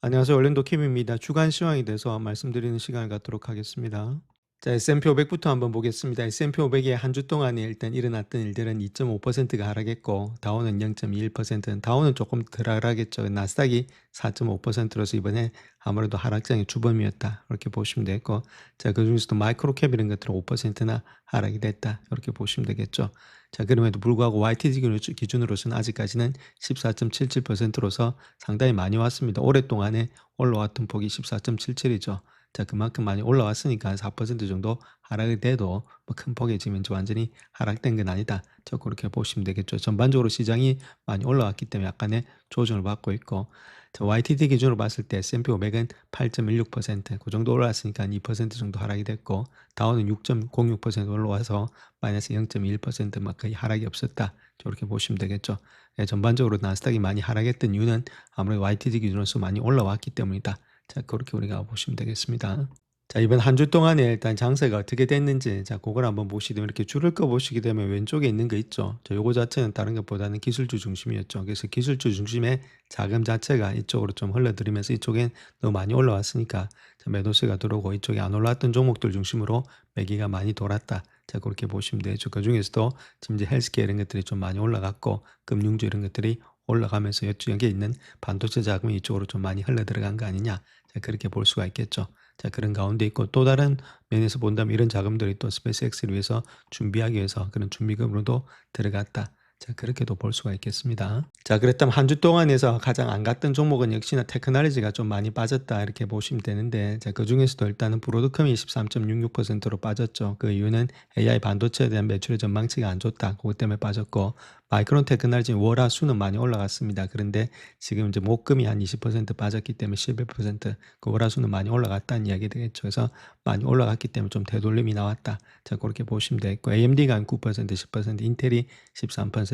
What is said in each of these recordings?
안녕하세요. 얼른도 킴입니다. 주간 시황에 대해서 말씀드리는 시간을 갖도록 하겠습니다. 자, S&P 500부터 한번 보겠습니다. S&P 500이 한 주 동안에 일단 일어났던 일들은 2.5%가 하락했고, 다우는 0.21%, 다우는 조금 덜 하락했죠. 나스닥이 4.5%로서 이번에 아무래도 하락장의 주범이었다. 이렇게 보시면 되겠고, 자, 그 중에서도 마이크로캡 이런 것들은 5%나 하락이 됐다. 이렇게 보시면 되겠죠. 자, 그럼에도 불구하고 YTD 기준으로서는 아직까지는 14.77%로서 상당히 많이 왔습니다. 오랫동안에 올라왔던 폭이 14.77이죠. 자, 그만큼 많이 올라왔으니까 4% 정도 하락이 돼도 뭐 큰 폭에 지금 이제 완전히 하락된 건 아니다. 저 그렇게 보시면 되겠죠. 전반적으로 시장이 많이 올라왔기 때문에 약간의 조정을 받고 있고, 자, YTD 기준으로 봤을 때 S&P 500은 8.16%, 그 정도 올라왔으니까 2% 정도 하락이 됐고, 다우는 6.06% 올라와서 마이너스 0.1%만 거의 하락이 없었다. 저렇게 보시면 되겠죠. 예, 전반적으로 나스닥이 많이 하락했던 이유는 아무래도 YTD 기준으로서 많이 올라왔기 때문이다. 자, 그렇게 우리가 보시면 되겠습니다. 자, 이번 한 주 동안에 일단 장세가 어떻게 됐는지, 자, 그걸 한번 보시게 되면 이렇게 줄을 꺼 보시게 되면 왼쪽에 있는 거 있죠. 자, 요거 자체는 다른 것보다는 기술주 중심이었죠. 그래서 기술주 중심의 자금 자체가 이쪽으로 좀 흘러들이면서 이쪽엔 너무 많이 올라왔으니까 자, 매도세가 들어오고 이쪽에 안 올라왔던 종목들 중심으로 매기가 많이 돌았다. 자, 그렇게 보시면 되죠. 그 중에서도 지금 이제 헬스케어 이런 것들이 좀 많이 올라갔고, 금융주 이런 것들이 올라가면서 이쪽에 있는 반도체 자금이 이쪽으로 좀 많이 흘러 들어간 거 아니냐. 자, 그렇게 볼 수가 있겠죠. 자, 그런 가운데 있고 또 다른 면에서 본다면 이런 자금들이 또 스페이스X를 위해서 준비하기 위해서 그런 준비금으로도 들어갔다. 자, 그렇게도 볼 수가 있겠습니다. 자, 그렇다면 한 주 동안에서 가장 안 갔던 종목은 역시나 테크놀로지가 좀 많이 빠졌다 이렇게 보시면 되는데, 자, 그 중에서도 일단은 브로드컴이 13.66%로 빠졌죠. 그 이유는 AI 반도체에 대한 매출의 전망치가 안 좋다. 그것 때문에 빠졌고, 마이크론 테크놀로지 월화수는 많이 올라갔습니다. 그런데 지금 이제 목금이 한 20% 빠졌기 때문에 11%, 그 월화수는 많이 올라갔다는 이야기 되겠죠. 그래서 많이 올라갔기 때문에 좀 되돌림이 나왔다. 자, 그렇게 보시면 되겠고, AMD가 한 9%, 10%, 인텔이 13%,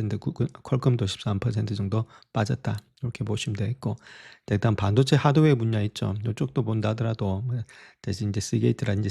퀄컴도 13% 정도 빠졌다. 이렇게 보시면 되겠고, 일단 반도체 하드웨어 분야 있죠. 이쪽도 본다 하더라도 뭐 대신 이제 시게이트라든지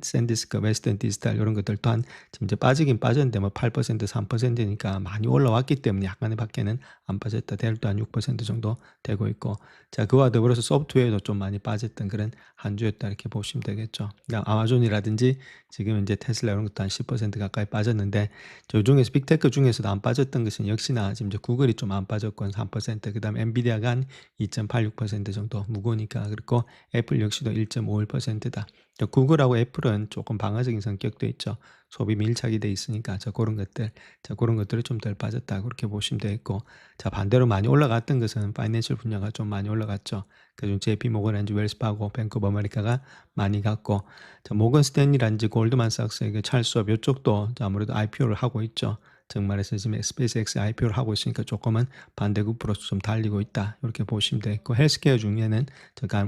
샌디스크, 웨스턴 디지털 이런 것들 또한 지금 이제 빠지긴 빠졌는데 뭐 8%, 3%니까 많이 올라왔기 때문에 약간의 밖에는 안 빠졌다. 델도 한 6% 정도 되고 있고, 자, 그와 더불어서 소프트웨어도 좀 많이 빠졌던 그런 한 주였다 이렇게 보시면 되겠죠. 그러니까 아마존이라든지 지금 이제 테슬라 이런 것도 한 10% 가까이 빠졌는데, 저 중에서 빅테크 중에서도 안 빠졌던 것은 역시나 지금 이제 구글이 좀 안 빠졌고 3%, 그다음 엔비디아가 한 2.86% 정도 무거우니까, 그리고 애플 역시도 1.51%다. 구글하고 애플은 조금 방어적인 성격도 있죠. 소비 밀착이 돼 있으니까 저 그런 것들, 자, 그런 것들이 좀 덜 빠졌다 그렇게 보시면 되겠고, 자, 반대로 많이 올라갔던 것은 파이낸셜 분야가 좀 많이 올라갔죠. 그중 JP 모건이라든지 웰스파고, 뱅크 오브 아메리카가 많이 갔고, 자, 모건 스탠리라든지 골드만삭스, 찰스업 이쪽도 아무래도 IPO를 하고 있죠. 정말에서 지금 스페이스X IPO를 하고 있으니까 조금은 반대급부로서 좀 달리고 있다. 이렇게 보시면 되겠고, 헬스케어 중에는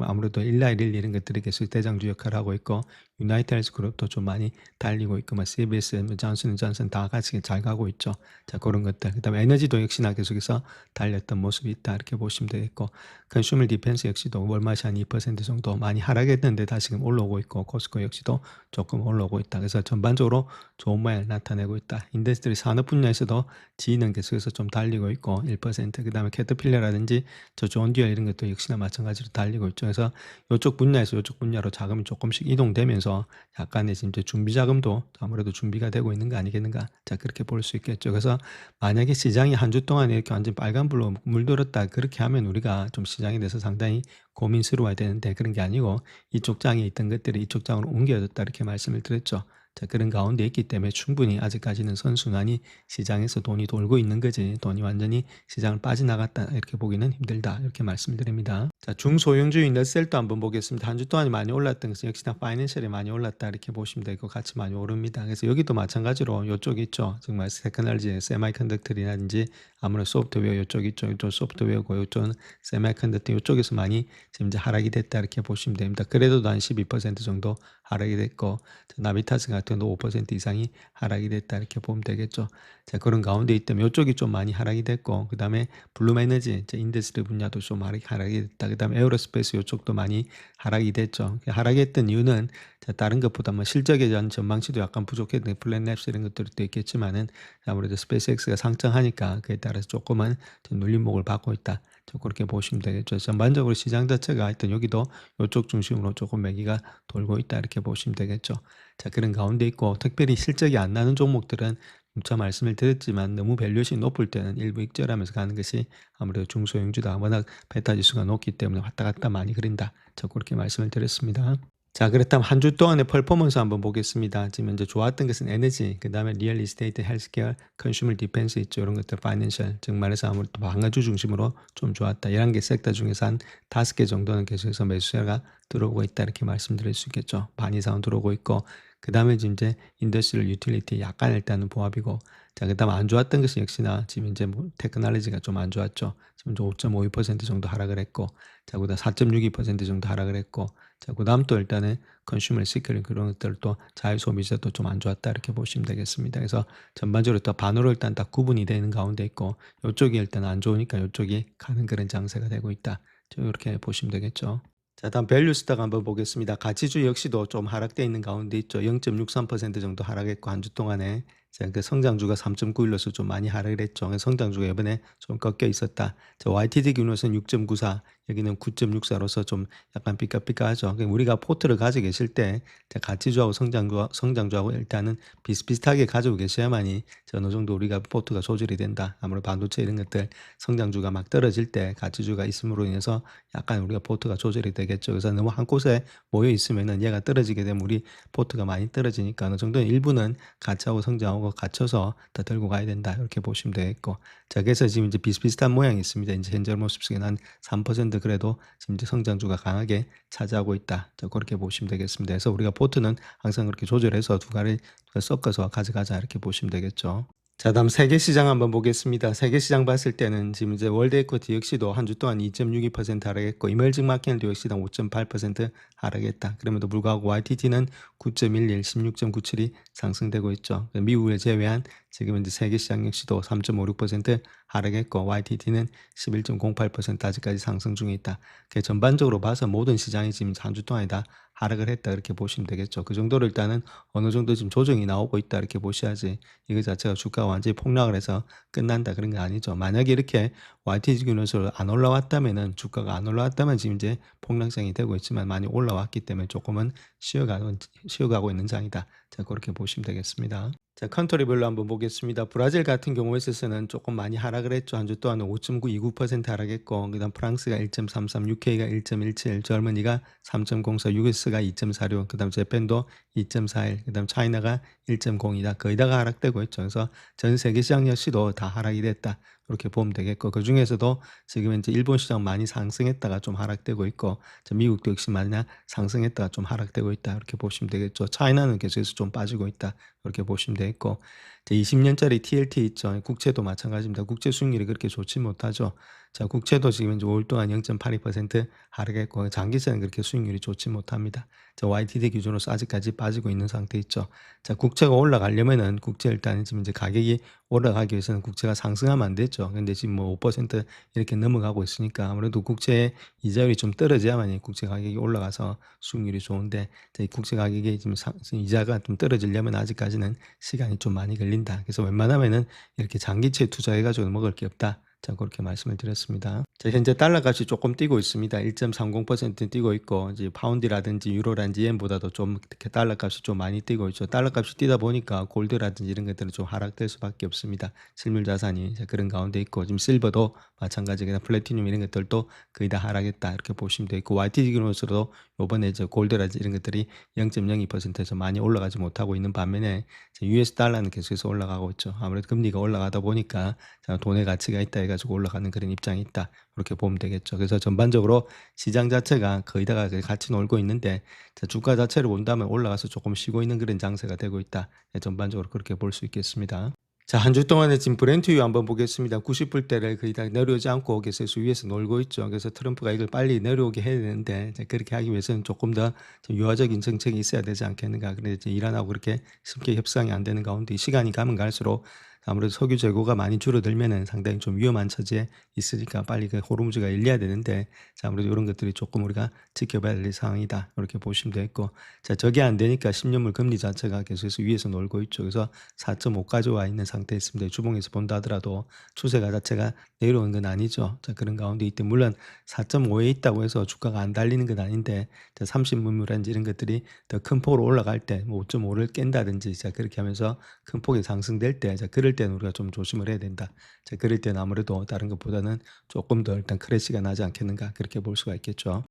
아무래도 일라이릴 이런 것들이 계속 대장주 역할을 하고 있고, 유나이트 헬스 그룹도 좀 많이 달리고 있고, 뭐 CBS, 뭐 존슨 다 같이 잘 가고 있죠. 자, 그런 것들. 그다음에 에너지도 역시나 계속해서 달렸던 모습이 있다. 이렇게 보시면 되겠고, 컨슈머 디펜스 역시도 월마시 한 2% 정도 많이 하락했는데 다시금 올라오고 있고, 코스코 역시도 조금 올라오고 있다. 그래서 전반적으로 좋은 모양을 나타내고 있다. 인더스트리 산업 분야에서도 지인은 계속해서 좀 달리고 있고 1%, 그다음에 캐터필러라든지 저 존디어 이런 것도 역시나 마찬가지로 달리고 있죠. 그래서 이쪽 분야에서 이쪽 분야로 자금이 조금씩 이동되면서 약간의 지금 이제 준비 자금도 아무래도 준비가 되고 있는 거 아니겠는가. 자, 그렇게 볼 수 있겠죠. 그래서 만약에 시장이 한 주 동안 이렇게 완전 빨간불로 물들었다 그렇게 하면 우리가 좀 시장에 대해서 상당히 고민스러워야 되는데, 그런 게 아니고 이쪽 장에 있던 것들이 이쪽 장으로 옮겨졌다 이렇게 말씀을 드렸죠. 자, 그런 가운데 있기 때문에 충분히 아직까지는 선순환이 시장에서 돈이 돌고 있는 거지, 돈이 완전히 시장을 빠져나갔다 이렇게 보기는 힘들다 이렇게 말씀드립니다. 자, 중소형주인 넷셀도 한번 보겠습니다. 한 주 동안 많이 올랐던 것은 역시나 파이낸셜이 많이 올랐다 이렇게 보시면 되고, 같이 많이 오릅니다. 그래서 여기도 마찬가지로 이쪽 있죠. 정말 테크놀로지, 세마이컨덕터리라든지 아무래도 소프트웨어 이쪽 있죠. 이쪽 소프트웨어고 이쪽은 세마이컨덕터, 이쪽에서 많이 지금 이제 하락이 됐다 이렇게 보시면 됩니다. 그래도 한 12% 정도 하락이 됐고, 나비타스 같은 경우도 5% 이상이 하락이 됐다 이렇게 보면 되겠죠. 자, 그런 가운데 있다면 이쪽이 좀 많이 하락이 됐고, 그 다음에 블룸에너지, 인더스트리 분야도 좀 하락이 됐다. 그 다음에 에어로스페이스 이쪽도 많이 하락이 됐죠. 하락했던 이유는 자, 다른 것보다 뭐 실적에 대한 전망치도 약간 부족했던 플랫랩스 이런 것들도 있겠지만은 아무래도 스페이스X가 상장하니까 그에 따라서 조금은 좀 눌림목을 받고 있다. 그렇게 보시면 되겠죠. 전반적으로 시장 자체가 하여튼 여기도 요쪽 중심으로 조금 매기가 돌고 있다 이렇게 보시면 되겠죠. 자, 그런 가운데 있고 특별히 실적이 안 나는 종목들은 저 말씀을 드렸지만 너무 밸류에이션이 높을 때는 일부 익절하면서 가는 것이 아무래도 중소형주다. 워낙 베타 지수가 높기 때문에 왔다 갔다 많이 그린다. 그렇게 말씀을 드렸습니다. 자, 그렇다면 한 주 동안의 퍼포먼스 한번 보겠습니다. 지금 이제 좋았던 것은 에너지, 그다음에 리얼 이스테이트, 헬스케어, 컨슈머 디펜스 있죠. 이런 것들 파이낸셜, 즉 말해서 아무래도 방어주 중심으로 좀 좋았다. 11개 섹터 중에서 한 5개 정도는 계속해서 매수세가 들어오고 있다 이렇게 말씀드릴 수 있겠죠. 반 이상은 들어오고 있고, 그다음에 지금 이제 인더스트리얼 유틸리티 약간 일단은 보합이고, 자, 그다음 안 좋았던 것은 역시나 지금 이제 뭐 테크놀로지가 좀 안 좋았죠. 지금 5.52% 정도 하락을 했고, 자, 그다음 4.62% 정도 하락을 했고, 자, 그다음 또 일단은 컨슈머 시큐리 그런 것들 또 자유소비자도 좀 안 좋았다 이렇게 보시면 되겠습니다. 그래서 전반적으로 또 반으로 일단 딱 구분이 되는 가운데 있고, 요쪽이 일단 안 좋으니까 요쪽이 가는 그런 장세가 되고 있다. 이렇게 보시면 되겠죠. 자, 다음 밸류 스탁 한번 보겠습니다. 가치주 역시도 좀 하락돼 있는 가운데 있죠. 0.63% 정도 하락했고 한 주 동안에 자, 그 성장주가 3.91로서 좀 많이 하락을 했죠. 성장주가 이번에 좀 꺾여 있었다. 자, YTD 기준으로서는 6.94, 여기는 9.64로서 좀 약간 삐까삐까하죠. 우리가 포트를 가지고 계실 때 가치주하고 성장주하고 일단은 비슷비슷하게 가지고 계셔야만이 어느 정도 우리가 포트가 조절이 된다. 아무래도 반도체 이런 것들 성장주가 막 떨어질 때 가치주가 있음으로 인해서 약간 우리가 포트가 조절이 되겠죠. 그래서 너무 한 곳에 모여 있으면은 얘가 떨어지게 되면 우리 포트가 많이 떨어지니까 어느 정도는 일부는 가치하고 성장하고 갖춰서 더 들고 가야 된다. 이렇게 보시면 되겠고. 자, 그래서 지금 이제 비슷비슷한 모양이 있습니다. 이제 현재 모습 속에는 한 3% 그래도 지금 이제 성장주가 강하게 차지하고 있다. 자, 그렇게 보시면 되겠습니다. 그래서 우리가 포트는 항상 그렇게 조절해서 두 가지 섞어서 가져가자. 이렇게 보시면 되겠죠. 자, 다음 세계 시장 한번 보겠습니다. 세계 시장 봤을 때는 지금 이제 월드 에코티 역시도 한 주 동안 2.62% 하락했고, 이머징 마켓도 역시도 5.8% 하락했다. 그럼에도 불구하고 YTT는 9.11, 16.97이 상승되고 있죠. 미국을 제외한 지금 이제 세계 시장 역시도 3.56% 하락했고, YTT는 11.08% 아직까지 상승 중에 있다. 전반적으로 봐서 모든 시장이 지금 한 주 동안에 다 하락을 했다 이렇게 보시면 되겠죠. 그 정도로 일단은 어느 정도 지금 조정이 나오고 있다 이렇게 보셔야지 이거 자체가 주가가 완전히 폭락을 해서 끝난다 그런 게 아니죠. 만약에 이렇게 YTG 기준으로 안 올라왔다면은 주가가 안 올라왔다면 지금 이제 폭락장이 되고 있지만 많이 올라왔기 때문에 조금은 쉬어가고 있는 장이다. 자, 그렇게 보시면 되겠습니다. 자, 컨트리별로 한번 보겠습니다. 브라질 같은 경우에 있어서는 조금 많이 하락을 했죠. 한 주 동안 5.929% 하락했고, 그다음 프랑스가 1.33, UK가 1.17, 저머니가 3.04, US가 2.46, 그다음 재팬도 2.41, 그다음 차이나가 1.02다. 거의 다가 하락되고 있죠. 그래서 전 세계 시장 역시도 다 하락이 됐다. 이렇게 보면 되겠고, 그 중에서도 지금 이제 일본 시장 많이 상승했다가 좀 하락되고 있고, 미국도 역시 많이 상승했다가 좀 하락되고 있다. 이렇게 보시면 되겠죠. 차이나는 계속해서 좀 빠지고 있다. 이렇게 보시면 되겠고, 20년짜리 TLT 있죠. 국채도 마찬가지입니다. 국채 수익률이 그렇게 좋지 못하죠. 자, 국채도 지금 이제 5일 동안 0.82% 하락했고, 장기세는 그렇게 수익률이 좋지 못합니다. 자, YTD 기준으로서 아직까지 빠지고 있는 상태 있죠. 자, 국채가 올라가려면은 국채 일단 지금 이제 가격이 올라가기 위해서는 국채가 상승하면 안 되죠. 근데 지금 뭐 5% 이렇게 넘어가고 있으니까 아무래도 국채의 이자율이 좀 떨어져야만 국채 가격이 올라가서 수익률이 좋은데, 이 국채 가격이 지금 이자가 좀 떨어지려면 아직까지는 시간이 좀 많이 걸린다. 그래서 웬만하면은 이렇게 장기채 투자해가지고 먹을 게 없다. 자, 그렇게 말씀을 드렸습니다. 자, 현재 달러 값이 조금 뛰고 있습니다. 1.30% 뛰고 있고, 이제 파운드라든지 유로라든지 엔보다도 좀 이렇게 달러 값이 좀 많이 뛰고 있죠. 달러 값이 뛰다 보니까 골드라든지 이런 것들은 좀 하락될 수밖에 없습니다. 실물 자산이 그런 가운데 있고, 지금 실버도 마찬가지로 플래티늄 이런 것들도 거의 다 하락했다 이렇게 보시면 되고, YTD 기준으로서도 요번에 이제 골드라든지 이런 것들이 0.02%에서 많이 올라가지 못하고 있는 반면에 US 달러는 계속해서 올라가고 있죠. 아무래도 금리가 올라가다 보니까 돈의 가치가 있다 해가지고 올라가는 그런 입장이 있다. 이렇게 보면 되겠죠. 그래서 전반적으로 시장 자체가 거의 다가 같이 놀고 있는데, 주가 자체를 본다면 올라가서 조금 쉬고 있는 그런 장세가 되고 있다. 전반적으로 그렇게 볼 수 있겠습니다. 자, 한 주 동안에 지금 브렌트유 한번 보겠습니다. 90불대를 거의 다 내려오지 않고 계속 위에서 놀고 있죠. 그래서 트럼프가 이걸 빨리 내려오게 해야 되는데, 그렇게 하기 위해서는 조금 더 유화적인 정책이 있어야 되지 않겠는가. 그런데 이제 이란하고 그렇게 쉽게 협상이 안 되는 가운데 시간이 가면 갈수록 아무래도 석유 재고가 많이 줄어들면은 상당히 좀 위험한 처지에 있으니까 빨리 그 호르무즈가 열려야 되는데, 자, 아무래도 이런 것들이 조금 우리가 지켜봐야 될 상황이다. 이렇게 보시면 되겠고, 자, 저게 안 되니까 10년물 금리 자체가 계속해서 위에서 놀고 있죠. 그래서 4.5까지 와 있는 상태에 있습니다. 주봉에서 본다 하더라도 추세가 자체가 내려오는 건 아니죠. 자, 그런 가운데 있대 물론 4.5에 있다고 해서 주가가 안 달리는 건 아닌데, 자, 30문물이라든지 이런 것들이 더 큰 폭으로 올라갈 때, 뭐 5.5를 깬다든지, 자, 그렇게 하면서 큰 폭이 상승될 때, 자, 그럴 때는 우리가 좀 조심을 해야 된다. 자, 그럴 때는 아무래도 다른 것보다는 조금 더 일단 크래시가 나지 않겠는가, 그렇게 볼 수가 있겠죠.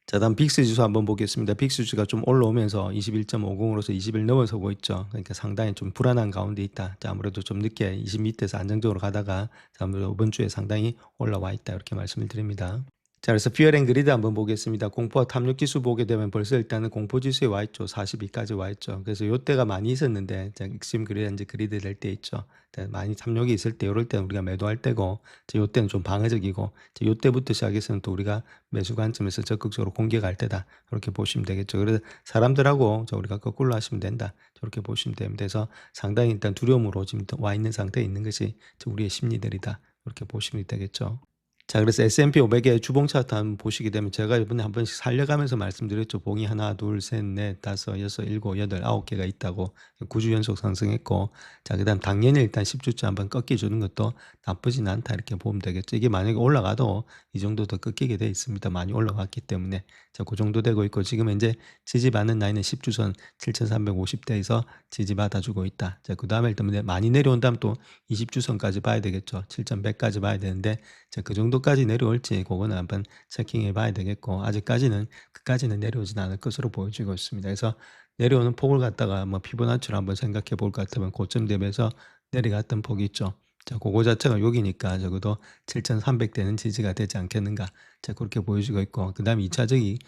자, 다음 빅스 지수 한번 보겠습니다. 빅스 지수가 좀 올라오면서 21.50으로서 20을 넘어서고 있죠. 그러니까 상당히 좀 불안한 가운데 있다. 자, 아무래도 좀 늦게 20 밑에서 안정적으로 가다가, 자, 아무래도 이번 주에 상당히 올라와 있다. 이렇게 말씀을 드립니다. 자, 그래서 피어 앤 그리드 한번 보겠습니다. 공포와 탐욕 지수 보게 되면 벌써 일단은 공포 지수에 와 있죠. 42까지 와 있죠. 그래서 요때가 많이 있었는데, 자, 익스트림 그리드 이제 그리드 될 때 있죠. 자, 많이 탐욕이 있을 때, 요럴 때는 우리가 매도할 때고, 자, 요때는 좀 방어적이고, 자, 요때부터 시작해서는 또 우리가 매수 관점에서 적극적으로 공격할 때다. 이렇게 보시면 되겠죠. 그래서 사람들하고 우리가 거꾸로 하시면 된다. 저렇게 보시면 됩니다. 그래서 상당히 일단 두려움으로 지금 와 있는 상태에 있는 것이 우리의 심리들이다. 이렇게 보시면 되겠죠. 자, 그래서 S&P 500의 주봉 차트 한번 보시게 되면 제가 이번에 한 번씩 살려가면서 말씀드렸죠. 봉이 하나, 둘, 셋, 넷, 다섯, 여섯, 일곱, 여덟, 9개가 있다고 9주 연속 상승했고, 자, 그다음 당연히 일단 10주째 한번 꺾여주는 것도 나쁘진 않다. 이렇게 보면 되겠죠. 이게 만약에 올라가도 이 정도 더 꺾이게 돼 있습니다. 많이 올라갔기 때문에. 자, 그 정도 되고 있고, 지금 이제 지지받는 라인은 10주선 7,350대에서 지지받아주고 있다. 자, 그 다음에 일단 많이 내려온 다음 또 20주선까지 봐야 되겠죠. 7,100까지 봐야 되는데, 자, 그 정도까지 내려올지 그거는 한번 체킹해 봐야 되겠고, 아직까지는 그까지는 내려오진 않을 것으로 보여지고 있습니다. 그래서 내려오는 폭을 갖다가 뭐 피보나치로 한번 생각해 볼 것 같으면 고점 대비해서 내려갔던 폭이 있죠. 자, 그거 자체가 여기니까 적어도 7,300대는 지지가 되지 않겠는가. 자, 그렇게 보여지고 있고, 그 다음에 2차적이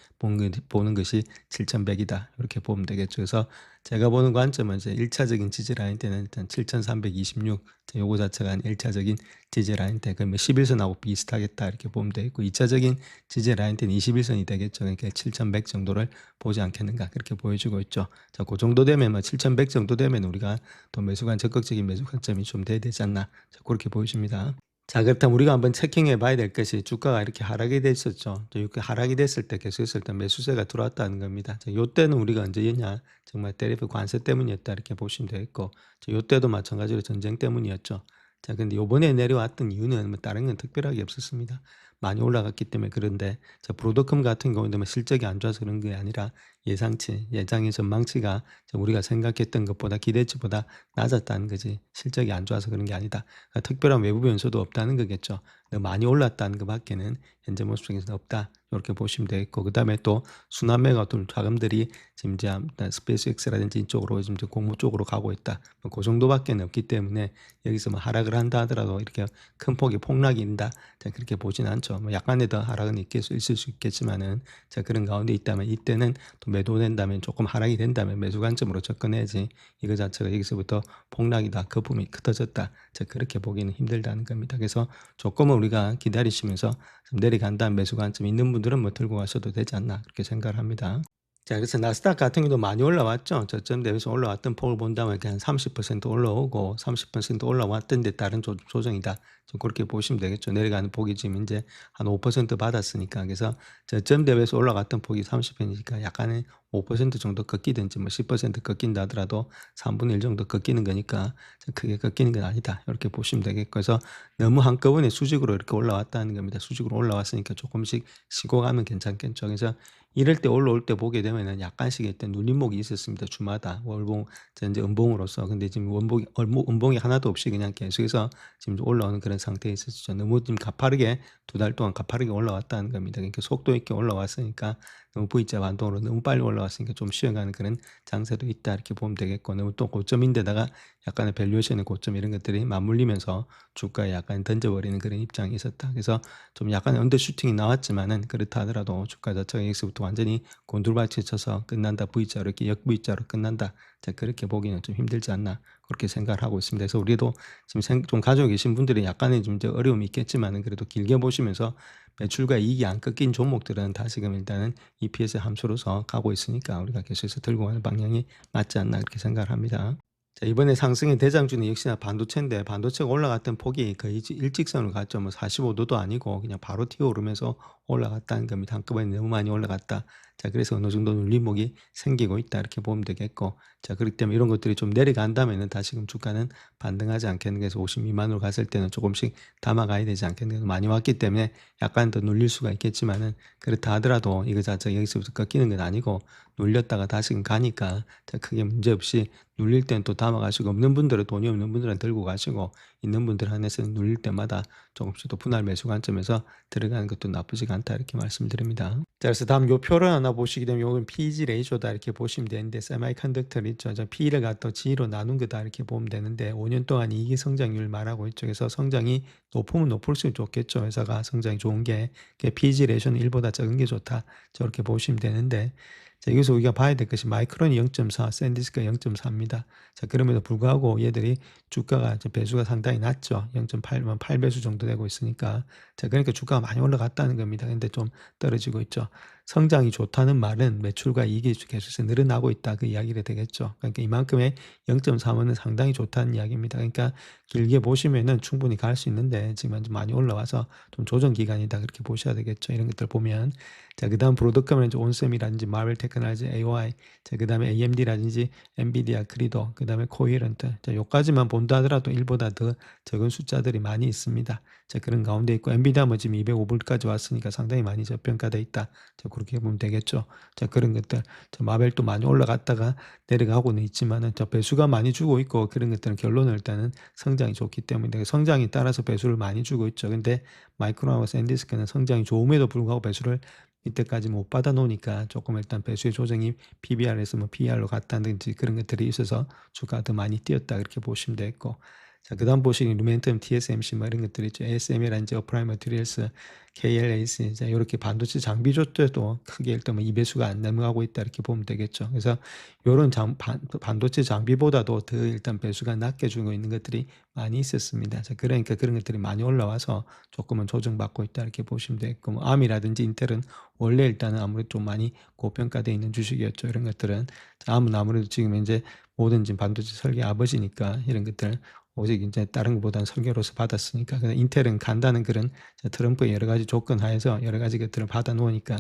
보는 것이 7,100이다. 이렇게 보면 되겠죠. 그래서 제가 보는 관점은 이제 1차적인 지지 라인 때는 일단 7,326, 요거 자체가 1차적인 지지 라인 때, 그러면 11선하고 비슷하겠다. 이렇게 보면 되겠고, 2차적인 지지 라인 때는 21선이 되겠죠. 그러니까 7,100 정도를 보지 않겠는가. 그렇게 보여지고 있죠. 자, 그 정도 되면, 7,100 정도 되면 우리가 또 매수관, 적극적인 매수 관점이 좀 돼야 되지 않나. 자, 그렇게 보여집니다. 자, 그렇다면 우리가 한번 체킹해 봐야 될 것이 주가가 이렇게 하락이 됐었죠. 이렇게 하락이 됐을 때 계속해서 일단 매수세가 들어왔다는 겁니다. 자, 요때는 우리가 언제였냐? 정말 테리프 관세 때문이었다. 이렇게 보시면 되겠고, 자, 요때도 마찬가지로 전쟁 때문이었죠. 자, 근데 요번에 내려왔던 이유는 뭐 다른 건 특별하게 없었습니다. 많이 올라갔기 때문에. 그런데 자, 브로더컴 같은 경우는 뭐 실적이 안 좋아서 그런 게 아니라 예상의 전망치가 우리가 생각했던 것보다 기대치보다 낮았다는 거지, 실적이 안 좋아서 그런 게 아니다. 그러니까 특별한 외부 변수도 없다는 거겠죠. 너무 많이 올랐다는 것밖에는 현재 모습 속에서는 없다. 이렇게 보시면 되겠고, 그 다음에 또 순환매가 또 자금들이 지금 이제 스페이스X라든지 이쪽으로 지금 공모 쪽으로 가고 있다. 뭐그 정도밖에 없기 때문에 여기서 뭐 하락을 한다 하더라도 이렇게 큰 폭의 폭락이 있다. 자, 그렇게 보진 않죠. 뭐 약간의 더 하락은 있을 수 있겠지만은, 자, 그런 가운데 있다면 이때는 또 매도된다면, 조금 하락이 된다면 매수 관점으로 접근해야지, 이거 자체가 여기서부터 폭락이다, 거품이 흩어졌다, 자, 그렇게 보기는 힘들다는 겁니다. 그래서 조금은 우리가 기다리시면서 좀 내려간다는 매수 관점 있는 분들은 뭐 들고 가셔도 되지 않나, 그렇게 생각을 합니다. 자, 그래서 나스닥 같은 경우도 많이 올라왔죠. 저점 대비해서 올라왔던 폭을 본다면 이렇게 한 30% 올라오고 30% 올라왔던 데 따른 조정이다. 좀 그렇게 보시면 되겠죠. 내려가는 폭이 지금 이제 한 5% 받았으니까. 그래서 저점 대비해서 올라갔던 폭이 30%니까 약간의 5% 정도 꺾이든지 뭐 10% 꺾인다 하더라도 3분의 1 정도 꺾이는 거니까 크게 꺾이는 건 아니다. 이렇게 보시면 되겠고, 그래서 너무 한꺼번에 수직으로 이렇게 올라왔다는 겁니다. 수직으로 올라왔으니까 조금씩 쉬고 가면 괜찮겠죠. 그래서 이럴 때 올라올 때 보게 되면은 약간씩 일단 눌림목이 있었습니다. 주마다 월봉, 이제 음봉으로서. 근데 지금 음봉이 하나도 없이 그냥 계속해서 지금 올라오는 그런 상태에 있었죠. 너무 지금 가파르게 2달 동안 가파르게 올라왔다는 겁니다. 그러니까 속도 있게 올라왔으니까 너무 V자 반동으로 너무 빨리 올라왔으니까 좀 쉬어가는 그런 장세도 있다, 이렇게 보면 되겠고, 너무 또 고점인데다가 약간의 밸류에이션의 고점 이런 것들이 맞물리면서 주가에 약간 던져버리는 그런 입장이 있었다. 그래서 좀 약간 언더슈팅이 나왔지만은, 그렇다 하더라도 주가 자체가 여기서부터 완전히 곤두발치 쳐서 끝난다, V자로 이렇게 역V자로 끝난다, 자, 그렇게 보기는 좀 힘들지 않나, 그렇게 생각을 하고 있습니다. 그래서 우리도 지금 좀 가지고 계신 분들이 약간의 좀 이제 어려움이 있겠지만은, 그래도 길게 보시면서 매출과 이익이 안 꺾인 종목들은 다시금 일단은 EPS 함수로서 가고 있으니까 우리가 계속해서 들고 가는 방향이 맞지 않나, 그렇게 생각을 합니다. 자, 이번에 상승의 대장주는 역시나 반도체인데 반도체가 올라갔던 폭이 거의 일직선으로 갔죠. 뭐 45도도 아니고 그냥 바로 튀어오르면서 올라갔다는 겁니다. 한꺼번에 너무 많이 올라갔다. 자, 그래서 어느 정도 눌림목이 생기고 있다 이렇게 보면 되겠고, 자, 그렇기 때문에 이런 것들이 좀 내려간다면은 다시금 주가는 반등하지 않겠는 게, 그래서 50 미만으로 갔을 때는 조금씩 담아가야 되지 않겠는가. 많이 왔기 때문에 약간 더 눌릴 수가 있겠지만은, 그렇다 하더라도 이거 자체가 여기서부터 꺾이는 건 아니고 눌렸다가 다시금 가니까 자, 크게 문제없이 눌릴 땐 또 담아가시고, 없는 분들은, 돈이 없는 분들은 들고 가시고, 있는 분들 한해서는 눌릴 때마다 조금씩 또 분할 매수 관점에서 들어가는 것도 나쁘지가 않다 이렇게 말씀드립니다. 자, 그래서 다음 요 표를 하나 보시게 되면 요건 PEG 레이쇼다 이렇게 보시면 되는데, 세마이컨덕터 있죠. 저 P를 갖다 G로 나눈 거다 이렇게 보면 되는데, 5년 동안 이익 성장률 말하고 있죠. 그래서 성장이 높으면 높을수록 좋겠죠. 회사가 성장이 좋은 게, PEG 레이쇼는 1보다 적은 게 좋다 저렇게 보시면 되는데, 자, 여기서 우리가 봐야 될 것이 마이크론이 0.4, 샌디스크가 0.4입니다. 자, 그럼에도 불구하고 얘들이 주가가 배수가 상당히 낮죠. 0.8만 8배수 정도 되고 있으니까. 자, 그러니까 주가가 많이 올라갔다는 겁니다. 근데 좀 떨어지고 있죠. 성장이 좋다는 말은 매출과 이익이 계속해서 늘어나고 있다 그 이야기가 되겠죠. 그러니까 이만큼의 0.3은 상당히 좋다는 이야기입니다. 그러니까 길게 보시면은 충분히 갈 수 있는데 지금 좀 많이 올라와서 좀 조정 기간이다 그렇게 보셔야 되겠죠. 이런 것들 보면. 자, 그다음 브로드컴은 이제 온셈이라든지 마벨 테크놀로지, AOI, 자, 그다음에 AMD라든지 엔비디아, 그리도, 그다음에 코이런트. 자, 요까지만 본다 하더라도 1보다 더 적은 숫자들이 많이 있습니다. 자, 그런 가운데 있고, 엔비디아 뭐 지금 205불까지 왔으니까 상당히 많이 저평가돼 있다. 자, 그렇게 보면 되겠죠. 자, 그런 것들. 자, 마벨도 많이 올라갔다가 내려가고는 있지만은 저 배수가 많이 주고 있고, 그런 것들은 결론은 일단은 성장이 좋기 때문에 성장에 따라서 배수를 많이 주고 있죠. 근데 마이크론하고 샌디스크는 성장이 좋음에도 불구하고 배수를 이때까지 못 받아 놓으니까 조금 일단 배수의 조정이 PBR에서 뭐 PER로 갔다든지 그런 것들이 있어서 주가가 더 많이 뛰었다 그렇게 보시면 되겠고, 자, 그다음 보시는 루멘텀, TSMC 뭐 이런 것들 있죠. ASML이라든지 어프라임 머티리얼스, KLAC, 자, 요렇게 반도체 장비 줬대도 크게 일단 뭐 2배수가 안 넘어가고 있다 이렇게 보면 되겠죠. 그래서 요런 반도체 장비보다도 더 일단 배수가 낮게 주고 있는 것들이 많이 있었습니다. 자, 그러니까 그런 것들이 많이 올라와서 조금은 조정받고 있다 이렇게 보시면 되겠고, 뭐 암이라든지 인텔은 원래 일단은 아무래도 좀 많이 고평가되어 있는 주식이었죠. 이런 것들은. 자, 암은 아무래도 지금 이제 모든 지금 반도체 설계 아버지니까 이런 것들 오직 이제 다른 것보다는 설계로서 받았으니까. 근데 인텔은 간다는 그런 트럼프의 여러 가지 조건 하에서 여러 가지 것들을 받아 놓으니까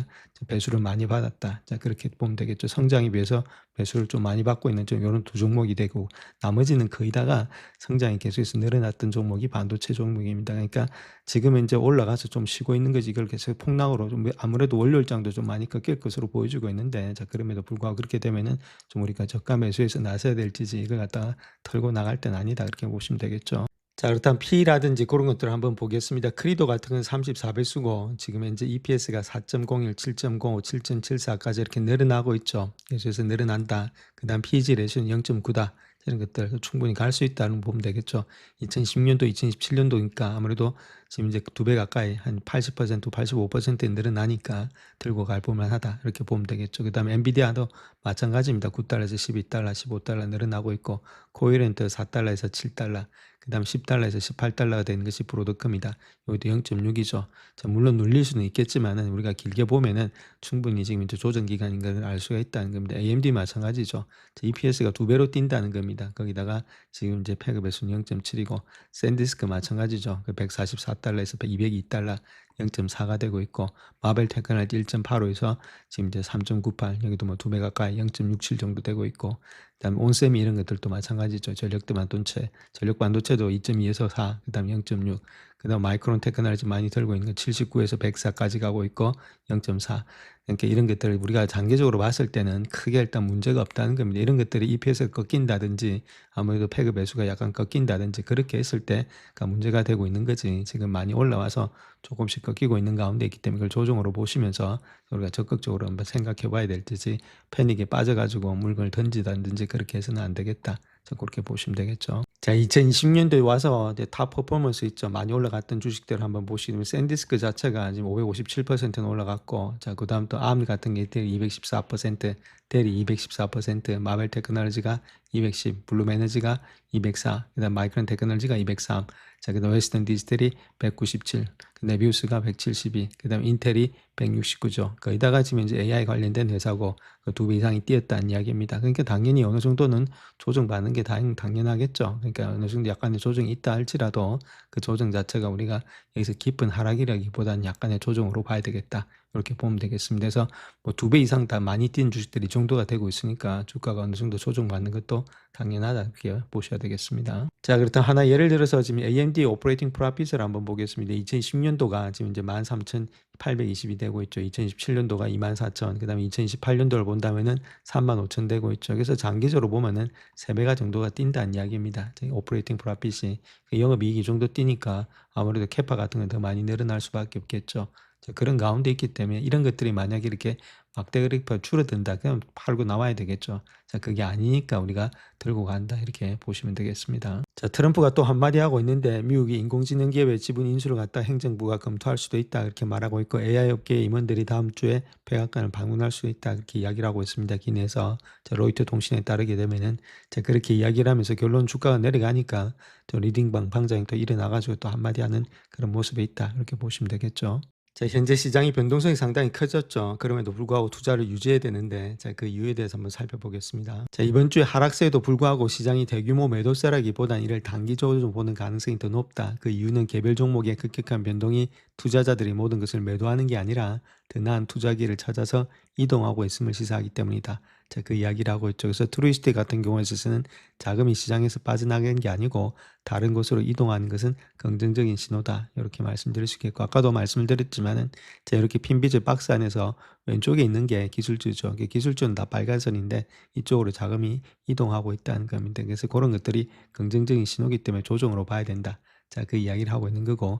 배수를 많이 받았다. 자, 그렇게 보면 되겠죠. 성장에 비해서 배수를 좀 많이 받고 있는 좀 이런 두 종목이 되고, 나머지는 거의 다가 성장이 계속해서 늘어났던 종목이 반도체 종목입니다. 그러니까 지금은 이제 올라가서 좀 쉬고 있는 거지, 이걸 계속 폭락으로 좀 아무래도 월요일장도 좀 많이 꺾일 것으로 보여지고 있는데, 자, 그럼에도 불구하고 그렇게 되면은 좀 우리가 저가 매수해서 나서야 될지, 이걸 갖다가 털고 나갈 때는 아니다 그렇게 보시면 되겠죠. 자, 그렇다면 P라든지 그런 것들을 한번 보겠습니다. 크리도 같은 건 34배수고 지금 현재 EPS가 4.01, 7.05, 7.74까지 이렇게 늘어나고 있죠. 계속해서 늘어난다. 그 다음 PEG 레이쇼는 0.9다. 이런 것들 충분히 갈 수 있다는 거 보면 되겠죠. 2010년도, 2017년도니까 아무래도 지금 이제 2배 가까이 한 80%, 85% 늘어나니까 들고 갈 볼만하다 이렇게 보면 되겠죠. 그 다음에 엔비디아도 마찬가지입니다. 9달러에서 12달러, 15달러 늘어나고 있고, 코이런트 4달러에서 7달러, 그 다음 10달러에서 18달러가 되는 것이 브로드컴이다. 여기도 0.6이죠. 자, 물론 눌릴 수는 있겠지만은 우리가 길게 보면은 충분히 지금 이제 조정 기간인 것을 알 수가 있다는 겁니다. AMD 마찬가지죠. 자, EPS가 2배로 뛴다는 겁니다. 거기다가 지금 이제 패그 배수는 0.7이고, 샌디스크 마찬가지죠. 144달러에서 202달러, 0.4가 되고 있고, 마벨 테크놀로지 1.85에서 지금 이제 3.98, 여기도 뭐 2배 가까이 0.67 정도 되고 있고, 그다음에 온세미 이런 것들도 마찬가지죠. 전력도 반도체, 전력 반도체도 2.2에서 4, 그다음 0.6, 그다음 마이크론 테크놀로지 많이 들고 있는 거 79에서 104까지 가고 있고 0.4. 그러니까 이런 것들을 우리가 장기적으로 봤을 때는 크게 일단 문제가 없다는 겁니다. 이런 것들이 EPS가 꺾인다든지 아무래도 패그 배수가 약간 꺾인다든지 그렇게 했을 때 문제가 되고 있는 거지. 지금 많이 올라와서 조금씩 꺾이고 있는 가운데 있기 때문에 그걸 조정으로 보시면서 우리가 적극적으로 한번 생각해 봐야 될 듯이, 패닉에 빠져가지고 물건을 던지다든지 그렇게 해서는 안 되겠다. 그렇게 보시면 되겠죠. 자, 2020년도에 와서 이제 탑 퍼포먼스 있죠. 많이 올라갔던 주식들을 한번 보시면 샌디스크 자체가 지금 557%는 올라갔고, 자, 그 다음 또 암 같은 게 214%, 델이 214%, 마벨 테크놀로지가 210, 블룸 에너지가 204, 그다음 마이크론 테크놀로지가 203, 자 그다음 웨스턴 디지털이 197, 네비우스가 172, 그다음 인텔이 169죠. 거기다가 지금 이제 AI 관련된 회사고 그 2배 이상이 뛰었다는 이야기입니다. 그러니까 당연히 어느 정도는 조정받는 게 당연하겠죠. 그러니까 어느 정도 약간의 조정이 있다 할지라도 그 조정 자체가 우리가 여기서 깊은 하락이라기보다는 약간의 조정으로 봐야 되겠다. 이렇게 보면 되겠습니다. 그래서 뭐 2배 이상 다 많이 뛴 주식들이 이 정도가 되고 있으니까 주가가 어느 정도 조정받는 것도 당연하다 이렇게 보셔야 되겠습니다. 자, 그렇다면 하나 예를 들어서 지금 AMD 오퍼레이팅 프로핏을 한번 보겠습니다. 2010년도가 지금 이제 13,820이 되고 있죠. 2017년도가 24,000, 그다음에 2028년도를 본다면은 35,000 되고 있죠. 그래서 장기적으로 보면은 3배가 정도가 뛴다는 이야기입니다. 오퍼레이팅 프로핏이 영업이익이 이 정도 뛰니까 아무래도 캐파 같은 건 더 많이 늘어날 수밖에 없겠죠. 그런 가운데 있기 때문에 이런 것들이 만약에 이렇게 막대 그래프가 줄어든다 그럼 팔고 나와야 되겠죠. 자, 그게 아니니까 우리가 들고 간다 이렇게 보시면 되겠습니다. 자, 트럼프가 또 한마디 하고 있는데 미국이 인공지능 기업의 지분 인수를 갖다 행정부가 검토할 수도 있다 이렇게 말하고 있고 AI 업계의 임원들이 다음 주에 백악관을 방문할 수 있다 이렇게 이야기를 하고 있습니다. 기내에서 로이터 통신에 따르게 되면은 자, 그렇게 이야기를 하면서 결론 주가가 내려가니까 저 리딩방 방장이 또 일어나가지고 또 한마디 하는 그런 모습에 있다 이렇게 보시면 되겠죠. 자, 현재 시장이 변동성이 상당히 커졌죠. 그럼에도 불구하고 투자를 유지해야 되는데, 자, 그 이유에 대해서 한번 살펴보겠습니다. 자, 이번 주에 하락세에도 불구하고 시장이 대규모 매도세라기보단 이를 단기적으로 보는 가능성이 더 높다. 그 이유는 개별 종목의 급격한 변동이 투자자들이 모든 것을 매도하는 게 아니라 더 나은 투자기를 찾아서 이동하고 있음을 시사하기 때문이다. 자, 그 이야기를 하고 있죠. 그래서 트루이스트 같은 경우에 있어서는 자금이 시장에서 빠져나가는 게 아니고 다른 곳으로 이동하는 것은 긍정적인 신호다. 이렇게 말씀드릴 수 있겠고, 아까도 말씀을 드렸지만은 자, 이렇게 핀비즈 박스 안에서 왼쪽에 있는 게 기술주죠. 기술주는 다 빨간선인데 이쪽으로 자금이 이동하고 있다는 겁니다. 그래서 그런 것들이 긍정적인 신호기 때문에 조정으로 봐야 된다. 자, 그 이야기를 하고 있는 거고,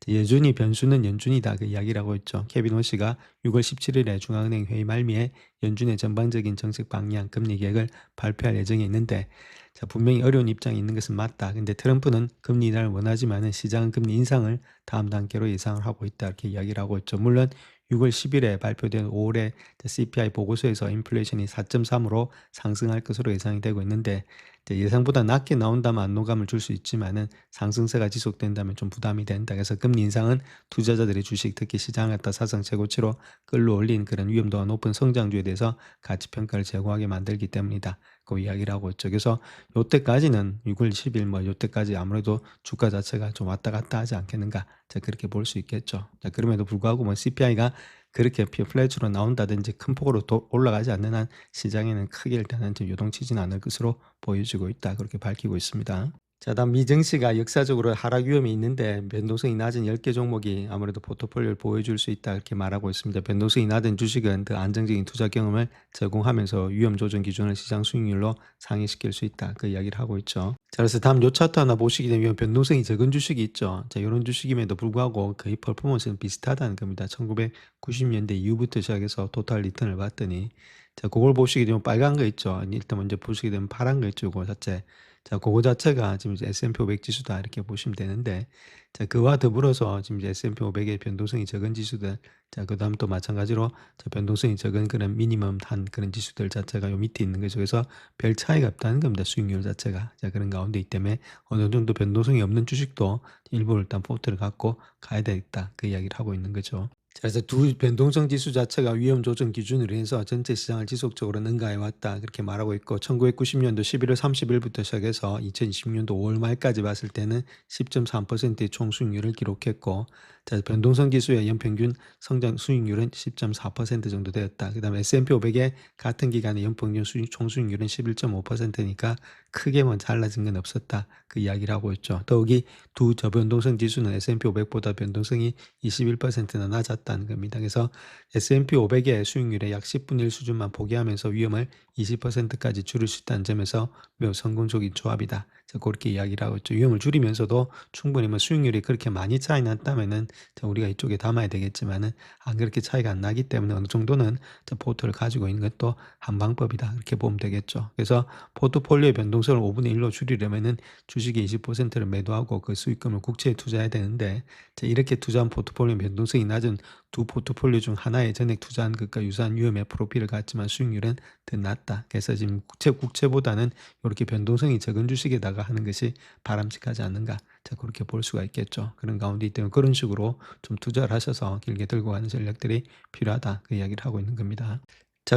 여준이 변수는 연준이다. 그 이야기를 하고 있죠. 케빈 호시가 6월 17일에 중앙은행 회의 말미에 연준의 전반적인 정책 방향, 금리 계획을 발표할 예정에 있는데, 자, 분명히 어려운 입장이 있는 것은 맞다. 근데 트럼프는 금리 인하를 원하지만은 시장은 금리 인상을 다음 단계로 예상을 하고 있다. 이렇게 이야기를 하고 있죠. 물론 6월 10일에 발표된 5월의 CPI 보고서에서 인플레이션이 4.3으로 상승할 것으로 예상이 되고 있는데 예상보다 낮게 나온다면 안도감을 줄 수 있지만은 상승세가 지속된다면 좀 부담이 된다. 그래서 금리 인상은 투자자들의 주식 특히 시장을 갖다 사상 최고치로 끌어올린 그런 위험도가 높은 성장주에 대해서 가치 평가를 제고하게 만들기 때문이다. 그 이야기를 하고 있죠. 그래서 요때까지는 6월 10일 뭐 요때까지 아무래도 주가 자체가 좀 왔다 갔다 하지 않겠는가. 자, 그렇게 볼 수 있겠죠. 자, 그럼에도 불구하고 뭐 CPI가 그렇게 플랫으로 나온다든지 큰 폭으로 올라가지 않는 한 시장에는 크게 일단은 좀 요동치지는 않을 것으로 보여지고 있다. 그렇게 밝히고 있습니다. 자, 다음 미증시가 역사적으로 하락 위험이 있는데 변동성이 낮은 10개 종목이 아무래도 포트폴리오를 보여줄 수 있다 이렇게 말하고 있습니다. 변동성이 낮은 주식은 더 안정적인 투자 경험을 제공하면서 위험 조정 기준을 시장 수익률로 상회시킬 수 있다. 그 이야기를 하고 있죠. 자, 그래서 다음 요 차트 하나 보시게 되면 변동성이 적은 주식이 있죠. 자, 이런 주식임에도 불구하고 거의 퍼포먼스는 비슷하다는 겁니다. 1990년대 이후부터 시작해서 토탈 리턴을 봤더니 자, 그걸 보시게 되면 빨간 거 있죠. 일단 먼저 보시게 되면 파란 거 있죠. 그거 자체. 자, 그거 자체가 지금 이제 S&P 500 지수다 이렇게 보시면 되는데, 자, 그와 더불어서 지금 이제 S&P 500의 변동성이 적은 지수들, 자, 그다음 또 마찬가지로 자, 변동성이 적은 그런 미니멈 한 그런 지수들 자체가 요 밑에 있는 거죠. 그래서 별 차이가 없다는 겁니다. 수익률 자체가. 자, 그런 가운데 있기 때문에 어느 정도 변동성이 없는 주식도 일부를 일단 포트를 갖고 가야 되겠다. 그 이야기를 하고 있는 거죠. 자, 그래서 두 변동성 지수 자체가 위험 조정 기준으로 해서 전체 시장을 지속적으로 능가해 왔다 그렇게 말하고 있고 1990년도 11월 30일부터 시작해서 2020년도 5월 말까지 봤을 때는 10.3%의 총 수익률을 기록했고 자, 변동성 지수의 연평균 성장 수익률은 10.4% 정도 되었다. 그다음에 S&P 500의 같은 기간의 연평균 총 수익률은 11.5%니까 크게 뭐 달라진 건 없었다. 그 이야기를 하고 있죠. 더욱이 두 저변동성 지수는 S&P 500보다 변동성이 21%나 낮았다는 겁니다. 그래서 S&P 500의 수익률의 약 10분의 1 수준만 포기하면서 위험을 20%까지 줄일 수 있다는 점에서 매우 성공적인 조합이다. 자, 그렇게 이야기를 하고 있죠. 위험을 줄이면서도 충분히 뭐 수익률이 그렇게 많이 차이 났다면은 우리가 이쪽에 담아야 되겠지만은 안 그렇게 차이가 안 나기 때문에 어느 정도는 포트를 가지고 있는 것도 한 방법이다. 이렇게 보면 되겠죠. 그래서 포트폴리오의 변동 변동성을 5분의 1로 줄이려면은 주식의 20%를 매도하고 그 수익금을 국채에 투자해야 되는데 이렇게 투자한 포트폴리오 변동성이 낮은 두 포트폴리오 중 하나에 전액 투자한 것과 유사한 위험의 프로필을 갖지만 수익률은 더 낮다. 그래서 지금 국채보다는 이렇게 변동성이 적은 주식에다가 하는 것이 바람직하지 않는가. 그렇게 볼 수가 있겠죠. 그런 가운데 있기 때문에 그런 식으로 좀 투자를 하셔서 길게 들고 가는 전략들이 필요하다. 그 이야기를 하고 있는 겁니다.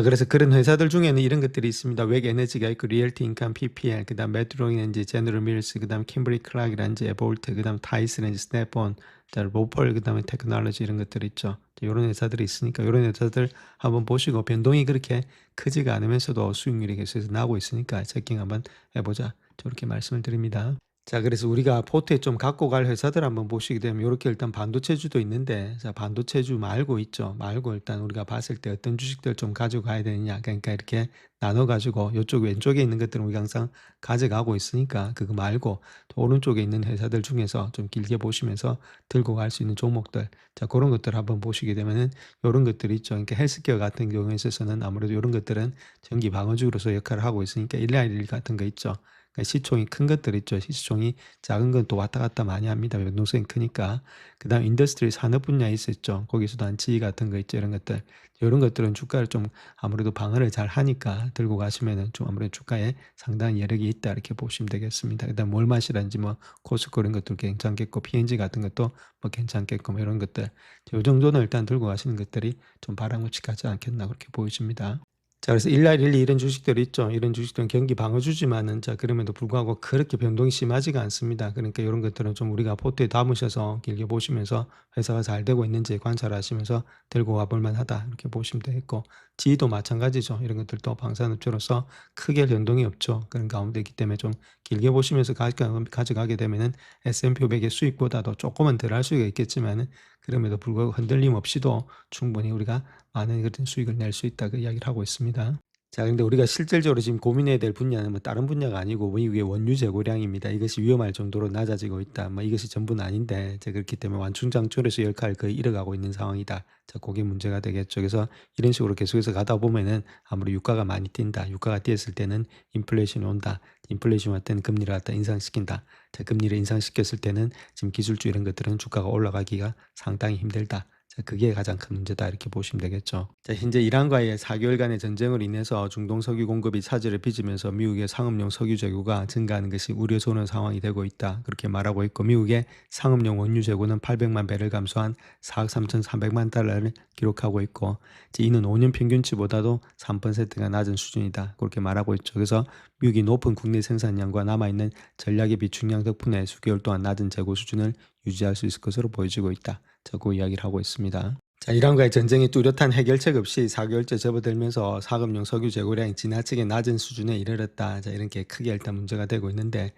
그래서 그런 회사들 중에는 이런 것들이 있습니다. 웩 에너지가 있고, 리얼티 인컴, PPL, 그 다음 메트로인지, 제너럴 밀스, 그 다음 kimberly 클락이란지, 에볼트, 그 다음 타이슨인지, 스냅온, 로펄, 그 다음에 테크놀로지 이런 것들이 있죠. 이런 회사들이 있으니까 이런 회사들 한번 보시고 변동이 그렇게 크지가 않으면서도 수익률이 계속해서 나오고 있으니까 체킹 한번 해보자. 저렇게 말씀을 드립니다. 그래서 우리가 포트에 좀 갖고 갈 회사들 한번 보시게 되면 요렇게 일단 반도체주도 있는데, 반도체주 말고 있죠. 말고 일단 우리가 봤을 때 어떤 주식들 좀 가져가야 되느냐. 그러니까 이렇게 나눠 가지고 요쪽 왼쪽에 있는 것들은 우리가 항상 가져가고 있으니까 그거 말고 또 오른쪽에 있는 회사들 중에서 좀 길게 보시면서 들고 갈 수 있는 종목들, 그런 것들 한번 보시게 되면은 요런 것들이 있죠. 그러니까 헬스케어 같은 경우에 있어서는 아무래도 요런 것들은 전기 방어주로서 역할을 하고 있으니까 121 같은 거 있죠. 그러니까 시총이 큰 것들 있죠. 시총이 작은 건 또 왔다 갔다 많이 합니다. 변동성이 크니까. 그다음 인더스트리 산업 분야에 있었죠. 거기서도 한지 같은 거 있죠. 이런 것들. 이런 것들은 주가를 좀 아무래도 방어를 잘 하니까 들고 가시면은 좀 아무래도 주가에 상당한 여력이 있다 이렇게 보시면 되겠습니다. 그다음 월마시라든지 뭐 코스코 이런 것도 괜찮겠고, P&G 같은 것도 뭐 괜찮겠고, 뭐 이런 것들. 요 정도는 일단 들고 가시는 것들이 좀 바람직하지 않겠나 그렇게 보여집니다. 그래서 일라일리 이런 주식들이 있죠. 이런 주식들은 경기 방어주지만은 그럼에도 불구하고 그렇게 변동이 심하지가 않습니다. 그러니까 이런 것들은 좀 우리가 포트에 담으셔서 길게 보시면서 회사가 잘 되고 있는지 관찰하시면서 들고 가볼 만하다 이렇게 보시면 되겠고, 지도 마찬가지죠. 이런 것들도 방산업체로서 크게 변동이 없죠. 그런 가운데 있기 때문에 좀 길게 보시면서 가져가게 되면은 S&P 500의 수익보다도 조금은 덜 할 수가 있겠지만은 그럼에도 불구하고 흔들림 없이도 충분히 우리가 많은 그런 수익을 낼 수 있다 그 이야기를 하고 있습니다. 근데 우리가 실질적으로 지금 고민해야 될 분야는 뭐 다른 분야가 아니고 미국의 원유 재고량입니다. 이것이 위험할 정도로 낮아지고 있다. 뭐 이것이 전부는 아닌데 그렇기 때문에 완충장출에서 역할을 거의 잃어가고 있는 상황이다. 그게 문제가 되겠죠. 그래서 이런 식으로 계속해서 가다 보면은 아무리 유가가 많이 뛴다. 유가가 뛰었을 때는 인플레이션이 온다. 인플레이션 왔을 때는 금리를 갖다 인상시킨다. 금리를 인상시켰을 때는 지금 기술주 이런 것들은 주가가 올라가기가 상당히 힘들다. 그게 가장 큰 문제다 이렇게 보시면 되겠죠. 현재 이란과의 4개월간의 전쟁으로 인해서 중동 석유 공급이 차질을 빚으면서 미국의 상업용 석유 재고가 증가하는 것이 우려스러운 상황이 되고 있다. 그렇게 말하고 있고, 미국의 상업용 원유 재고는 800만 배럴 감소한 4억 3,300만 달러를 기록하고 있고, 이는 5년 평균치보다도 3%가 낮은 수준이다. 그렇게 말하고 있죠. 그래서 미국이 높은 국내 생산량과 남아있는 전략의 비축량 덕분에 수개월 동안 낮은 재고 수준을 유지할 수 있을 것으로 보여지고 있다. 그 이야기를 하고 있습니다. 이란과의 전쟁이 뚜렷한 해결책 없이 4개월째 접어들면서 사업용 석유 재고량이 지나치게 낮은 수준에 이르렀다. 이렇게 크게 일단 문제가 되고 있는데,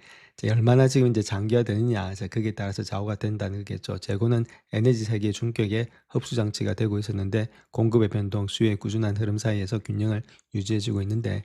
얼마나 지금 이제 장기화되느냐, 거기에 따라서 좌우가 된다는 거겠죠. 재고는 에너지 세계의 중격의 흡수 장치가 되고 있었는데 공급의 변동, 수요의 꾸준한 흐름 사이에서 균형을 유지해주고 있는데,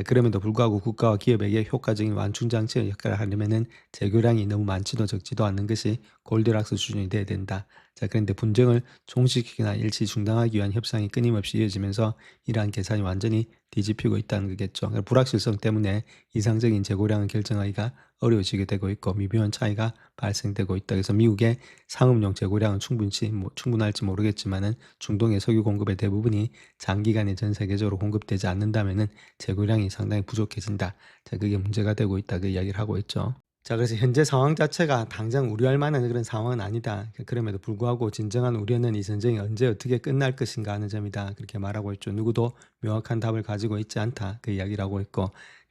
그럼에도 불구하고 국가와 기업에게 효과적인 완충 장치의 역할을 하려면은 재고량이 너무 많지도 적지도 않는 것이 골디락스 수준이 돼야 된다. 그런데 분쟁을 종식시키거나 일시 중단하기 위한 협상이 끊임없이 이어지면서 이러한 계산이 완전히 뒤집히고 있다는 거겠죠. 불확실성 때문에 이상적인 재고량을 결정하기가 어려워지게 되고 있고 미묘한 차이가 발생되고 있다. 그래서 미국의 상업용 재고량은 충분할지 모르겠지만은 중동의 석유 공급의 대부분이 장기간에 전 세계적으로 공급되지 않는다면은 재고량이 상당히 부족해진다. 그게 문제가 되고 있다. 그 이야기를 하고 있죠. 그래서 현재 상황 자체가 당장 우려할 만한 그런 상황은 아니다. 그럼에도 불구하고 진정한 우려는 이 전쟁이 언제 어떻게 끝날 것인가 하는 점이다. 그렇게 말하고 있죠. 누구도 명확한 답을 가지고 있지 않다. 그 이야기를 하고 있고,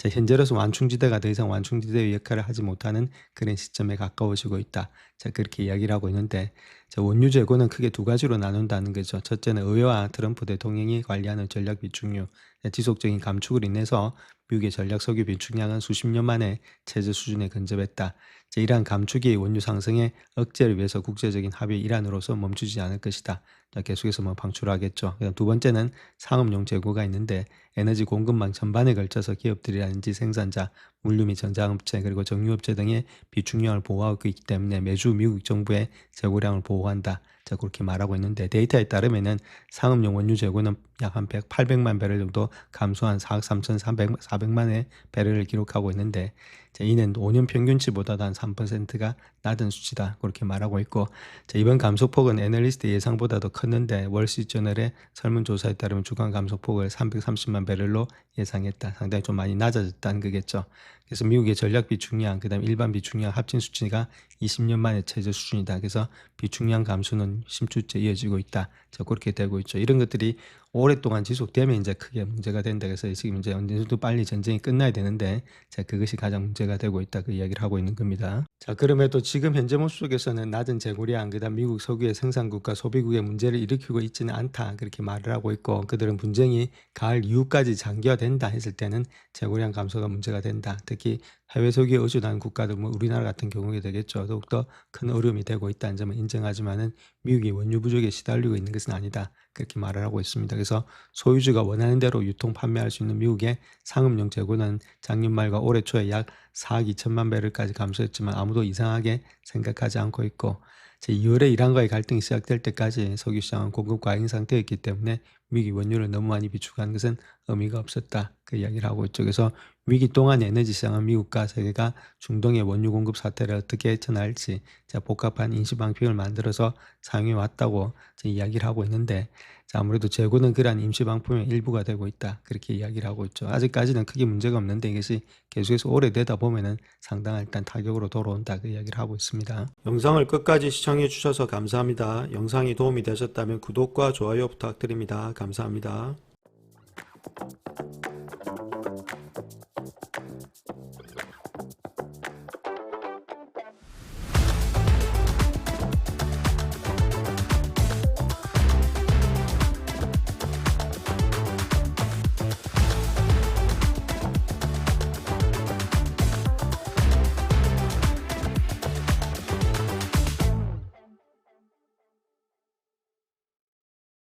현재로서 완충지대가 더 이상 완충지대의 역할을 하지 못하는 그런 시점에 가까워지고 있다. 그렇게 이야기를 하고 있는데, 원유 재고는 크게 두 가지로 나눈다는 거죠. 첫째는 의회와 트럼프 대통령이 관리하는 전략 비축류, 지속적인 감축을 인해서 미국의 전략 석유 비축량은 수십 년 만에 최저 수준에 근접했다. 이러한 감축이 원유 상승의 억제를 위해서 국제적인 합의의 일환으로서 멈추지 않을 것이다. 계속해서 방출하겠죠. 그다음 두 번째는 상업용 재고가 있는데 에너지 공급망 전반에 걸쳐서 기업들이라든지 생산자, 물류 및 전자업체 그리고 정유업체 등의 비축량을 보호하고 있기 때문에 매주 미국 정부의 재고량을 보호한다. 자, 그렇게 말하고 있는데 데이터에 따르면은 상업용 원유 재고는 약 한 800만 배럴 정도 감소한 4억 3,400만의 배럴을 기록하고 있는데 자, 이는 5년 평균치보다도 한 3%가 낮은 수치다. 그렇게 말하고 있고 자, 이번 감소폭은 애널리스트 예상보다도 컸는데 월시저널의 설문조사에 따르면 주간 감소폭을 330만 배럴로 예상했다. 상당히 좀 많이 낮아졌다는 거겠죠. 그래서 미국의 전략 비축량, 그다음 일반 비축량 합친 수치가 20년 만에 최저 수준이다. 그래서 비축량 감소는 심추째 이어지고 있다. 자, 그렇게 되고 있죠. 이런 것들이 오랫동안 지속되면 이제 크게 문제가 된다. 그래서 지금 이제 어느 정도 빨리 전쟁이 끝나야 되는데, 자, 그것이 가장 문제가 되고 있다. 그 이야기를 하고 있는 겁니다. 자, 그럼에도 지금 현재 모습 속에서는 낮은 재고량, 그다음 미국 석유의 생산국과 소비국의 문제를 일으키고 있지는 않다. 그렇게 말을 하고 있고, 그들은 분쟁이 가을 이후까지 장기화된다 했을 때는 재고량 감소가 문제가 된다. 특히 해외 석유에 의존하는 국가들, 뭐 우리나라 같은 경우에 되겠죠. 더욱더 큰 어려움이 되고 있다는 점을 인정하지만은 미국이 원유 부족에 시달리고 있는 것은 아니다. 그렇게 말을 하고 있습니다. 그래서 소유주가 원하는 대로 유통 판매할 수 있는 미국의 상업용 재고는 작년 말과 올해 초에 약 4억 2천만 배럴까지 감소했지만 아무도 이상하게 생각하지 않고 있고 제2월에 이란과의 갈등이 시작될 때까지 석유 시장은 공급 과잉 상태였기 때문에 미국이 원유를 너무 많이 비축한 것은 의미가 없었다. 그 이야기를 하고 있죠. 그래서 위기 동안 에너지 시장은 미국과 세계가 중동의 원유 공급 사태를 어떻게 헤쳐나갈지 복합한 임시방편을 만들어서 사용해 왔다고 이야기를 하고 있는데 아무래도 재고는 그러한 임시방편의 일부가 되고 있다. 그렇게 이야기를 하고 있죠. 아직까지는 크게 문제가 없는데 이것이 계속해서 오래되다 보면은 상당한 일단 타격으로 돌아온다. 그 이야기를 하고 있습니다. 영상을 끝까지 시청해 주셔서 감사합니다. 영상이 도움이 되셨다면 구독과 좋아요 부탁드립니다. 감사합니다.